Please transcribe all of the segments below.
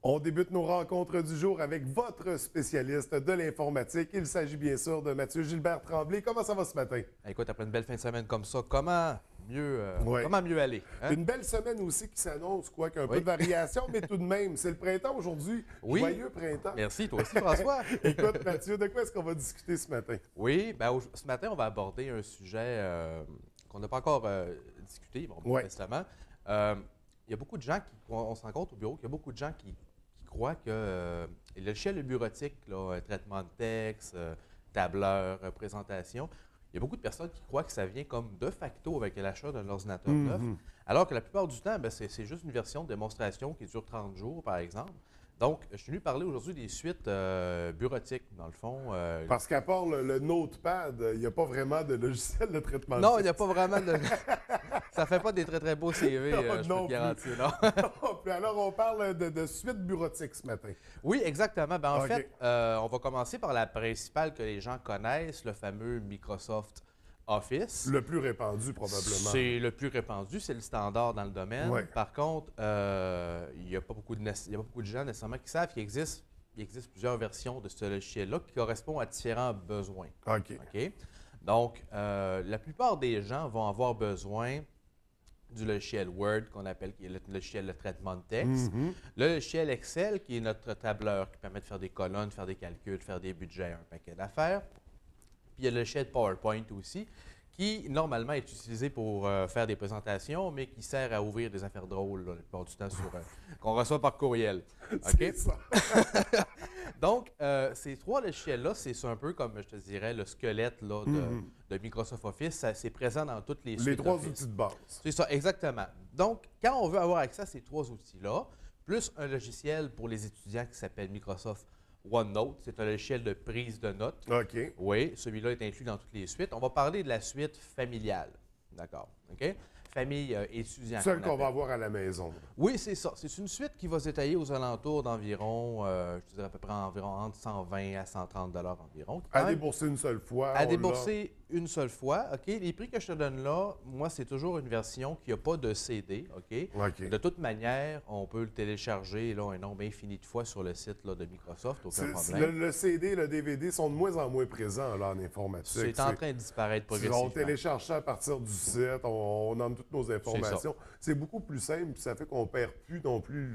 On débute nos rencontres du jour avec votre spécialiste de l'informatique. Il s'agit bien sûr de Mathieu Gilbert Tremblay. Comment ça va ce matin? Écoute, après une belle fin de semaine comme ça, comment Ouais. mieux aller? Hein? Une belle semaine aussi qui s'annonce, quoi qu'un peu Oui. de variation, mais tout de même, c'est le printemps aujourd'hui. Oui. Joyeux printemps. Merci, toi aussi, François. Écoute, Mathieu, de quoi est-ce qu'on va discuter ce matin? Oui, ce matin, on va aborder un sujet qu'on n'a pas encore discuté, bon, Ouais. récemment. Il y a beaucoup de gens on se rend compte au bureau qu'il y a beaucoup de gens qui croient que le logiciel bureautique, là, traitement de texte, tableur, présentation, il y a beaucoup de personnes qui croient que ça vient comme de facto avec l'achat d'un ordinateur neuf, alors que la plupart du temps, c'est juste une version de démonstration qui dure 30 jours, par exemple. Donc, je suis venu parler aujourd'hui des suites bureautiques, dans le fond. Parce qu'à part le Notepad, il n'y a pas vraiment de logiciel de traitement de Non, il texte. n'y a pas vraiment de... Ça fait pas des très, très beaux CV, Non, je peux non te garantir, plus. non. Puis alors, on parle de suite bureautique ce matin. Oui, exactement. En OK. fait, on va commencer par la principale que les gens connaissent, le fameux Microsoft Office. Le plus répandu, probablement. C'est le plus répandu, c'est le standard dans le domaine. Ouais. Par contre, il n'y a pas beaucoup de gens nécessairement qui savent qu'il existe plusieurs versions de ce logiciel-là qui correspondent à différents besoins. OK. OK? Donc, la plupart des gens vont avoir besoin du logiciel Word, qui est le logiciel de traitement de texte. Le logiciel Excel, qui est notre tableur, qui permet de faire des colonnes, faire des calculs, faire des budgets, un paquet d'affaires. Puis il y a le logiciel PowerPoint aussi, qui normalement est utilisé pour faire des présentations, mais qui sert à ouvrir des affaires drôles, là, la plupart du temps, qu'on reçoit par courriel. C'est OK? ça. Donc, ces trois logiciels-là, c'est un peu comme, je te dirais, le squelette là, de Microsoft Office. C'est présent dans toutes les suites Les trois Office. outils de base. C'est ça, exactement. Donc, quand on veut avoir accès à ces trois outils-là, plus un logiciel pour les étudiants qui s'appelle Microsoft OneNote, c'est un logiciel de prise de notes. OK. Oui, celui-là est inclus dans toutes les suites. On va parler de la suite familiale. D'accord? OK? Famille étudiant. Celle qu'on appelle. va avoir à la maison. Oui, c'est ça. C'est une suite qui va s'étaler aux alentours d'environ, je dirais à peu près environ entre 120 à 130 environ. À débourser une seule fois. À on débourser une seule fois. OK? Les prix que je te donne là, moi, c'est toujours une version qui n'a pas de CD. OK? l'a. OK. De toute manière, on peut le télécharger là, un nombre infini de fois sur le site là, de Microsoft, aucun problème. Le CD, le DVD sont de moins en moins présents là, en informatique. C'est en train de disparaître On progressivement. télécharge ça à partir du site, on donne toutes nos informations. C'est beaucoup plus simple, puis ça fait qu'on ne perd plus non plus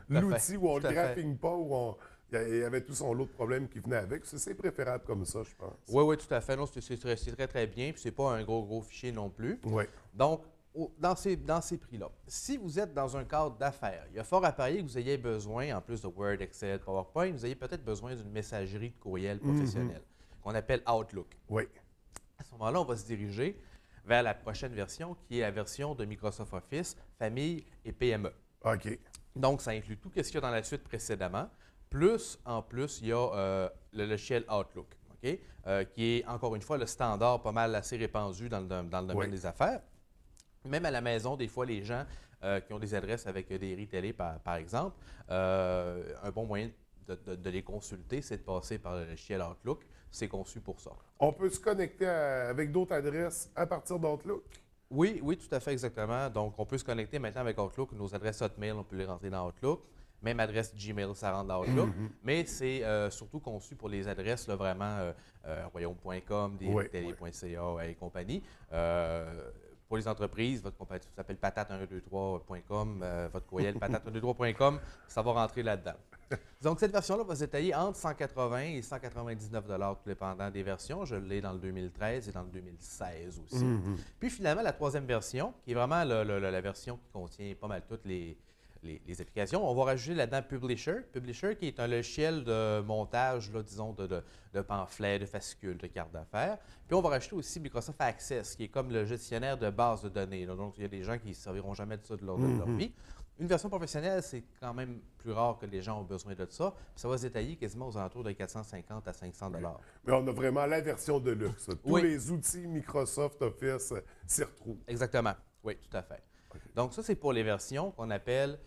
l'outil où on ne Tout le à fait. graphine pas, où il y avait tout son lot de problèmes qui venaient avec. C'est préférable comme ça, je pense. Oui, oui, tout à fait. Non, c'est très, très bien. Puis c'est pas un gros fichier non plus. Oui. Donc, dans ces prix-là, si vous êtes dans un cadre d'affaires, il y a fort à parier que vous ayez besoin, en plus de Word, Excel, PowerPoint, vous ayez peut-être besoin d'une messagerie de courriel professionnelle qu'on appelle Outlook. Oui. À ce moment-là, on va se diriger vers la prochaine version, qui est la version de Microsoft Office, Famille et PME. OK. Donc, ça inclut tout ce qu'il y a dans la suite précédemment. En plus, il y a le logiciel Outlook, OK? Qui est, encore une fois, le standard pas mal assez répandu dans le domaine Oui. des affaires. Même à la maison, des fois, les gens qui ont des adresses avec des retailers, par exemple, un bon moyen de les consulter, c'est de passer par le logiciel Outlook. C'est conçu pour ça. On peut se connecter avec d'autres adresses à partir d'Outlook? Oui, oui, tout à fait, exactement. Donc, on peut se connecter maintenant avec Outlook. Nos adresses Hotmail, on peut les rentrer dans Outlook. Même adresse Gmail, ça rentre dans Outlook. Mais c'est surtout conçu pour les adresses là, vraiment royaume.com, télé.ca et compagnie. Pour les entreprises, votre compagnie s'appelle patate123.com, votre courriel patate123.com, ça va rentrer là-dedans. Donc, cette version-là va s'étaler entre 180 et 199 tout dépendant des versions. Je l'ai dans le 2013 et dans le 2016 aussi. Puis finalement, la troisième version, qui est vraiment la version qui contient pas mal toutes les applications, on va rajouter là-dedans Publisher. Publisher qui est un logiciel de montage, là, disons, de pamphlets, de fascicules, de cartes d'affaires. Puis on va rajouter aussi Microsoft Access, qui est comme le gestionnaire de base de données. Là. Donc, il y a des gens qui ne serviront jamais de ça de leur vie. Une version professionnelle, c'est quand même plus rare que les gens ont besoin de ça. Puis ça va se détailler quasiment aux alentours de 450 à 500 $. Mais on a vraiment la version de luxe. Tous Oui. les outils Microsoft Office s'y retrouvent. Exactement. Oui, tout à fait. Donc, ça, c'est pour les versions qu'on appelle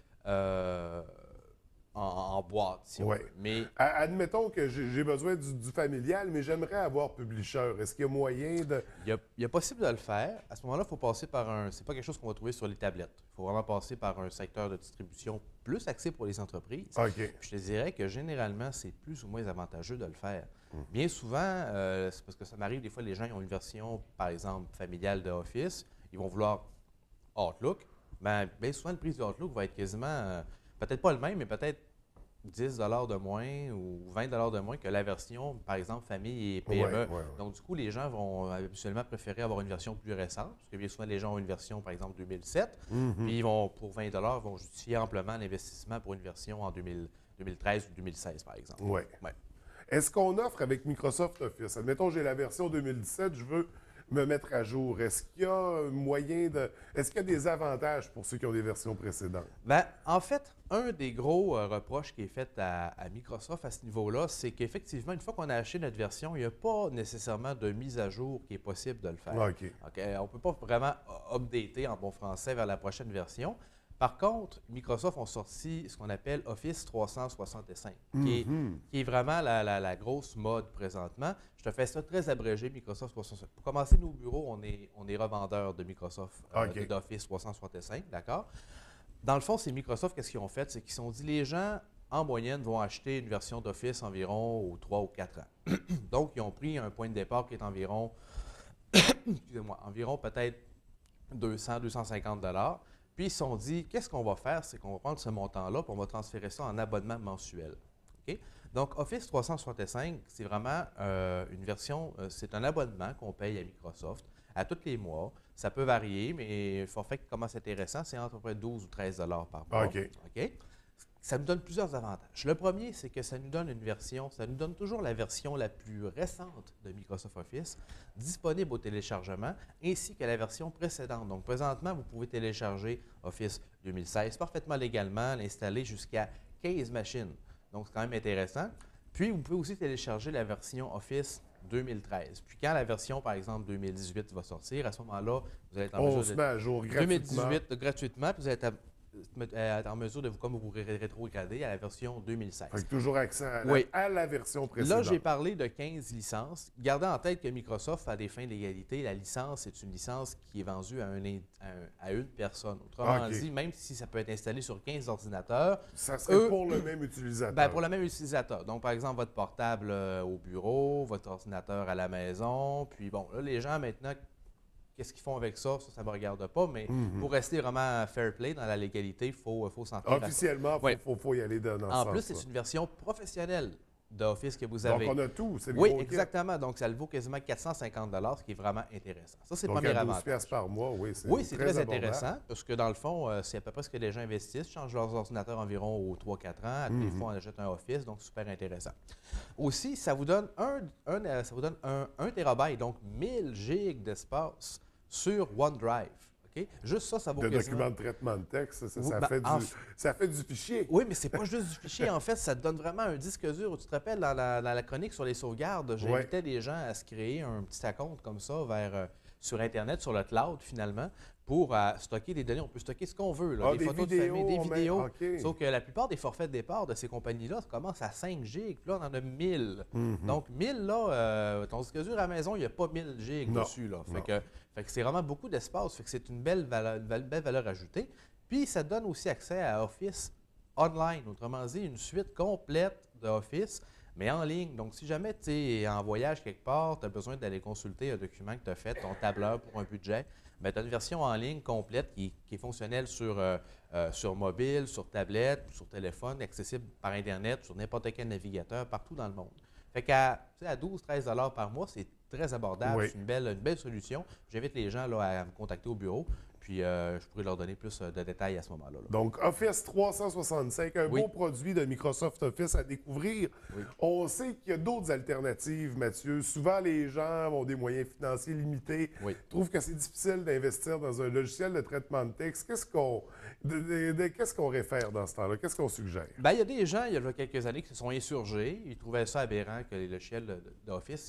en boîte, si on Ouais. veut. Mais Admettons que j'ai besoin du familial, mais j'aimerais avoir Publisher. Est-ce qu'il y a moyen de... il y a possible de le faire. À ce moment-là, il faut passer par c'est pas quelque chose qu'on va trouver sur les tablettes. Il faut vraiment passer par un secteur de distribution plus axé pour les entreprises. OK. Puis je te dirais que généralement, c'est plus ou moins avantageux de le faire. Bien souvent, c'est parce que ça m'arrive, des fois, les gens ils ont une version, par exemple, familiale de Office. Ils vont vouloir Outlook. Bien souvent, le prix du Outlook va être quasiment, peut-être pas le même, mais peut-être 10 de moins ou 20 de moins que la version, par exemple, famille et PME. Ouais. Donc, du coup, les gens vont habituellement préférer avoir une version plus récente, parce que bien souvent, les gens ont une version, par exemple, 2007, puis ils vont, pour 20 vont justifier amplement l'investissement pour une version en 2013 ou 2016, par exemple. Ouais. Ouais. Est-ce qu'on offre avec Microsoft Office? Admettons, j'ai la version 2017, je veux me mettre à jour. Est-ce qu'il y a moyen de... Est-ce qu'il y a des avantages pour ceux qui ont des versions précédentes? En fait, un des gros reproches qui est fait à Microsoft à ce niveau-là, c'est qu'effectivement, une fois qu'on a acheté notre version, il n'y a pas nécessairement de mise à jour qui est possible de le faire. OK. On ne peut pas vraiment updater en bon français vers la prochaine version. Par contre, Microsoft ont sorti ce qu'on appelle Office 365, qui est vraiment la grosse mode présentement. Je te fais ça très abrégé, Microsoft 365. Pour commencer, nos bureaux, on est revendeurs de Microsoft, d'Office 365, d'accord? Dans le fond, c'est Microsoft, qu'est-ce qu'ils ont fait? C'est qu'ils se sont dit, les gens, en moyenne, vont acheter une version d'Office environ aux 3 ou 4 ans. Donc, ils ont pris un point de départ qui est environ, environ peut-être 200-250 $. Puis ils se sont dit, qu'est-ce qu'on va faire? C'est qu'on va prendre ce montant-là, puis on va transférer ça en abonnement mensuel. OK? Donc, Office 365, c'est vraiment une version, c'est un abonnement qu'on paye à Microsoft à tous les mois. Ça peut varier, mais le forfait qui commence intéressant, c'est entre près 12 ou 13 $ par mois. OK? Ça nous donne plusieurs avantages. Le premier, c'est que ça nous donne une version, ça nous donne toujours la version la plus récente de Microsoft Office, disponible au téléchargement, ainsi que la version précédente. Donc, présentement, vous pouvez télécharger Office 2016 parfaitement légalement, l'installer jusqu'à 15 machines. Donc, c'est quand même intéressant. Puis, vous pouvez aussi télécharger la version Office 2013. Puis, quand la version, par exemple, 2018 va sortir, à ce moment-là, vous allez être en mesure se met à jour gratuitement. 2018 gratuitement, puis vous allez être en mesure de vous rétrograder à la version 2016. Fait que toujours accès à la version précédente. Là, j'ai parlé de 15 licences. Gardez en tête que Microsoft, à des fins de légalité, la licence, c'est une licence qui est vendue à une personne. Autrement dit, même si ça peut être installé sur 15 ordinateurs... Ça serait pour le même utilisateur. Pour le même utilisateur. Donc, par exemple, votre portable au bureau, votre ordinateur à la maison. Puis bon, là, les gens maintenant... Qu'est-ce qu'ils font avec ça? Ça ne me regarde pas, mais pour rester vraiment fair play dans la légalité, il faut s'en tenir. Officiellement, il faut y aller dans ce En plus, c'est une version professionnelle d'Office que vous avez. Donc, on a tout, c'est le Oui, gros exactement. Donc, ça le vaut quasiment 450 $, ce qui est vraiment intéressant. Ça, c'est le premier à 12 avantage. piastres par mois, oui, c'est très intéressant parce que dans le fond, c'est à peu près ce que les gens investissent. Ils changent leurs ordinateurs environ aux 3-4 ans. À tous les fois, on achète un Office, donc super intéressant. Aussi, ça vous donne un TB, donc 1000 gigs d'espace sur OneDrive. OK? Juste ça vaut quasiment... documents de traitement de texte, ça fait du fichier. Oui, mais c'est pas juste du fichier. En fait, ça te donne vraiment un disque dur. Tu te rappelles, dans la chronique sur les sauvegardes, j'invitais des gens à se créer un petit compte comme ça sur Internet, sur le cloud, finalement, pour stocker des données. On peut stocker ce qu'on veut, là, des photos de famille, des vidéos. Sauf que la plupart des forfaits de départ de ces compagnies-là commencent à 5 gigs. Puis là, on en a 1000. Donc, 1000, là, ton disque dur à la maison, il n'y a pas 1000 gigs dessus. Là. Fait que c'est vraiment beaucoup d'espace. Fait que c'est une belle valeur ajoutée. Puis, ça donne aussi accès à Office online. Autrement dit, une suite complète d'Office, mais en ligne. Donc, si jamais tu es en voyage quelque part, tu as besoin d'aller consulter un document que tu as fait, ton tableur pour un budget, tu as une version en ligne complète qui est fonctionnelle sur mobile, sur tablette, sur téléphone, accessible par Internet, sur n'importe quel navigateur, partout dans le monde. Fait qu'à 12-13 $ par mois, c'est très abordable. C'est une belle solution. J'invite les gens là, à me contacter au bureau. Puis, je pourrais leur donner plus de détails à ce moment-là. Donc, Office 365, un beau produit de Microsoft Office à découvrir. On sait qu'il y a d'autres alternatives, Mathieu. Souvent, les gens ont des moyens financiers limités, trouvent que c'est difficile d'investir dans un logiciel de traitement de texte. Qu'est-ce qu'on réfère dans ce temps-là? Qu'est-ce qu'on suggère? Il y a des gens, il y a quelques années, qui se sont insurgés. Ils trouvaient ça aberrant que les logiciels d'Office,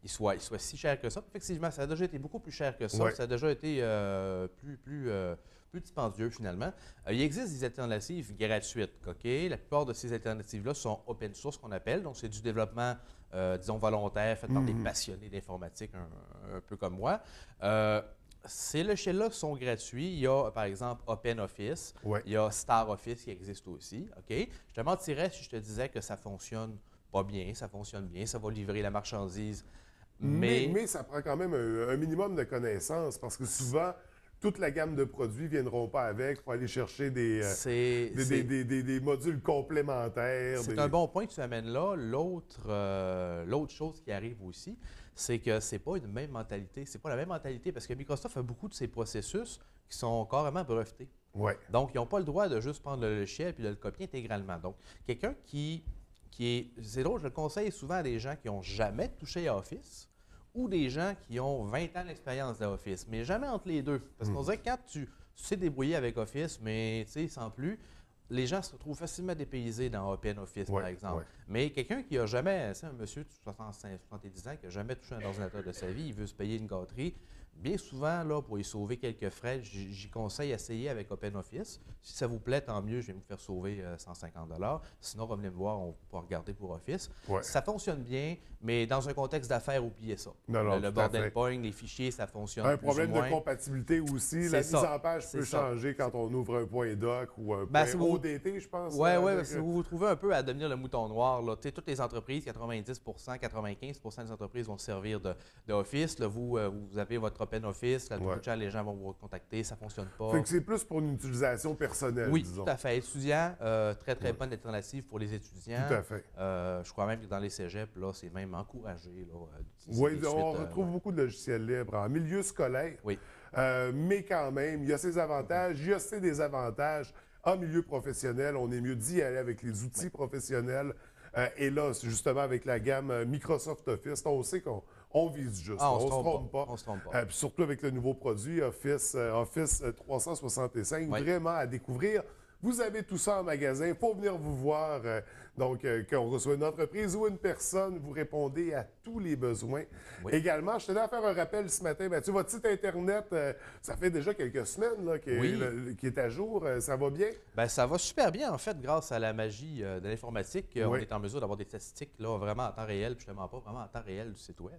ils il soit si cher que ça. Effectivement, ça a déjà été beaucoup plus cher que ça. Ouais. Ça a déjà été plus dispendieux finalement. Il existe des alternatives gratuites. OK? La plupart de ces alternatives-là sont open source, qu'on appelle. Donc, c'est du développement, disons, volontaire, fait par des passionnés d'informatique, un peu comme moi. Ces logiciels-là sont gratuits. Il y a, par exemple, OpenOffice. Ouais. Il y a StarOffice qui existe aussi. OK? Je te mentirais si je te disais que ça fonctionne pas bien, ça fonctionne bien, ça va livrer la marchandise. Mais ça prend quand même un minimum de connaissances parce que souvent, toute la gamme de produits ne viendront pas avec. Il faut aller chercher des modules complémentaires. C'est un bon point que tu amènes là. L'autre chose qui arrive aussi, c'est que c'est pas une même mentalité. C'est pas la même mentalité parce que Microsoft a beaucoup de ces processus qui sont carrément brevetés. Ouais. Donc, ils n'ont pas le droit de juste prendre le logiciel et de le copier intégralement. Donc, quelqu'un qui est... C'est drôle, je le conseille souvent à des gens qui n'ont jamais touché à Office ou des gens qui ont 20 ans d'expérience d'Office, mais jamais entre les deux. Parce qu'on dirait que quand tu sais débrouiller avec Office, mais tu sais, sans plus, les gens se retrouvent facilement dépaysés dans OpenOffice, par exemple. Ouais. Mais quelqu'un qui n'a jamais, c'est un monsieur de 70 ans qui n'a jamais touché un ordinateur de sa vie, il veut se payer une gâterie, bien souvent, là, pour y sauver quelques frais, j'y conseille d'essayer avec OpenOffice. Si ça vous plaît, tant mieux, je vais vous faire sauver 150 $. Sinon, revenez me voir, on pourra regarder pour Office. Ouais. Ça fonctionne bien, mais dans un contexte d'affaires, oubliez ça. Non, le bordel point, les fichiers, ça fonctionne un plus problème ou moins. de compatibilité aussi. La mise en page peut changer quand on ouvre un point doc ou un point ODT, je pense. Oui, si vous vous trouvez un peu à devenir le mouton noir, là, toutes les entreprises, 90 95 des entreprises vont se servir de Office. Là, vous avez votre OpenOffice, là, les gens vont vous contacter, ça ne fonctionne pas. Fait que c'est plus pour une utilisation personnelle, oui, disons. tout à fait. Étudiants, très bonne alternative pour les étudiants. Tout à fait. Je crois même que dans les cégeps, là, c'est même encouragé d'utiliser des suites, on retrouve beaucoup de logiciels libres en milieu scolaire. Oui. Mais quand même, il y a ses avantages, il y a ses désavantages. En milieu professionnel, on est mieux d'y aller avec les outils professionnels. Et là, c'est justement avec la gamme Microsoft Office, on sait qu'on vise juste. On ne se trompe pas. On se trompe pas. Puis surtout avec le nouveau produit Office 365, vraiment à découvrir. Vous avez tout ça en magasin, il faut venir vous voir. Donc, qu'on reçoit une entreprise ou une personne, vous répondez à tous les besoins. Oui. Également, je tenais à faire un rappel ce matin. Mathieu, votre site Internet, ça fait déjà quelques semaines là, qui est à jour. Ça va bien? Bien, ça va super bien, en fait, grâce à la magie de l'informatique. On est en mesure d'avoir des statistiques là, vraiment en temps réel, puis je ne te mens pas, vraiment en temps réel du site Web.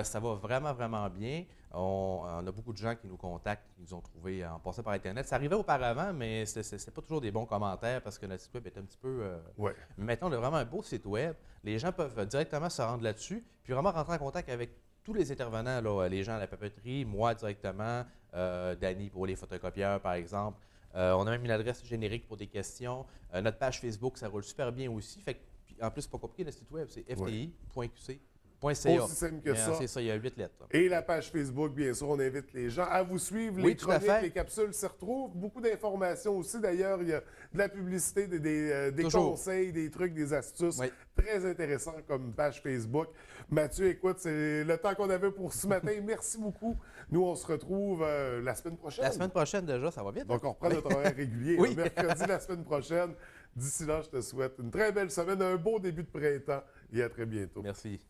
Ça va vraiment bien. On a beaucoup de gens qui nous contactent, qui nous ont trouvés en passant par Internet. Ça arrivait auparavant, mais ce n'est pas toujours des bons commentaires parce que notre site Web est un petit peu... Mais maintenant, on a vraiment un beau site Web. Les gens peuvent directement se rendre là-dessus, puis vraiment rentrer en contact avec tous les intervenants, là, les gens à la papeterie, moi directement, Danny pour les photocopieurs, par exemple. On a même une adresse générique pour des questions. Notre page Facebook, ça roule super bien aussi. Fait que, en plus, c'est pas compliqué, le site Web, c'est fti.qc. Aussi simple que ça. C'est ça, il y a 8 lettres. Là. Et la page Facebook, bien sûr, on invite les gens à vous suivre. Les chroniques, les capsules se retrouvent. Beaucoup d'informations aussi. D'ailleurs, il y a de la publicité, des conseils, des trucs, des astuces. Très intéressant comme page Facebook. Mathieu, écoute, c'est le temps qu'on avait pour ce matin. Merci beaucoup. Nous, on se retrouve la semaine prochaine. La semaine prochaine déjà, ça va vite. Donc, on reprend notre horaire régulier. Mercredi, la semaine prochaine. D'ici là, je te souhaite une très belle semaine, un beau début de printemps et à très bientôt. Merci.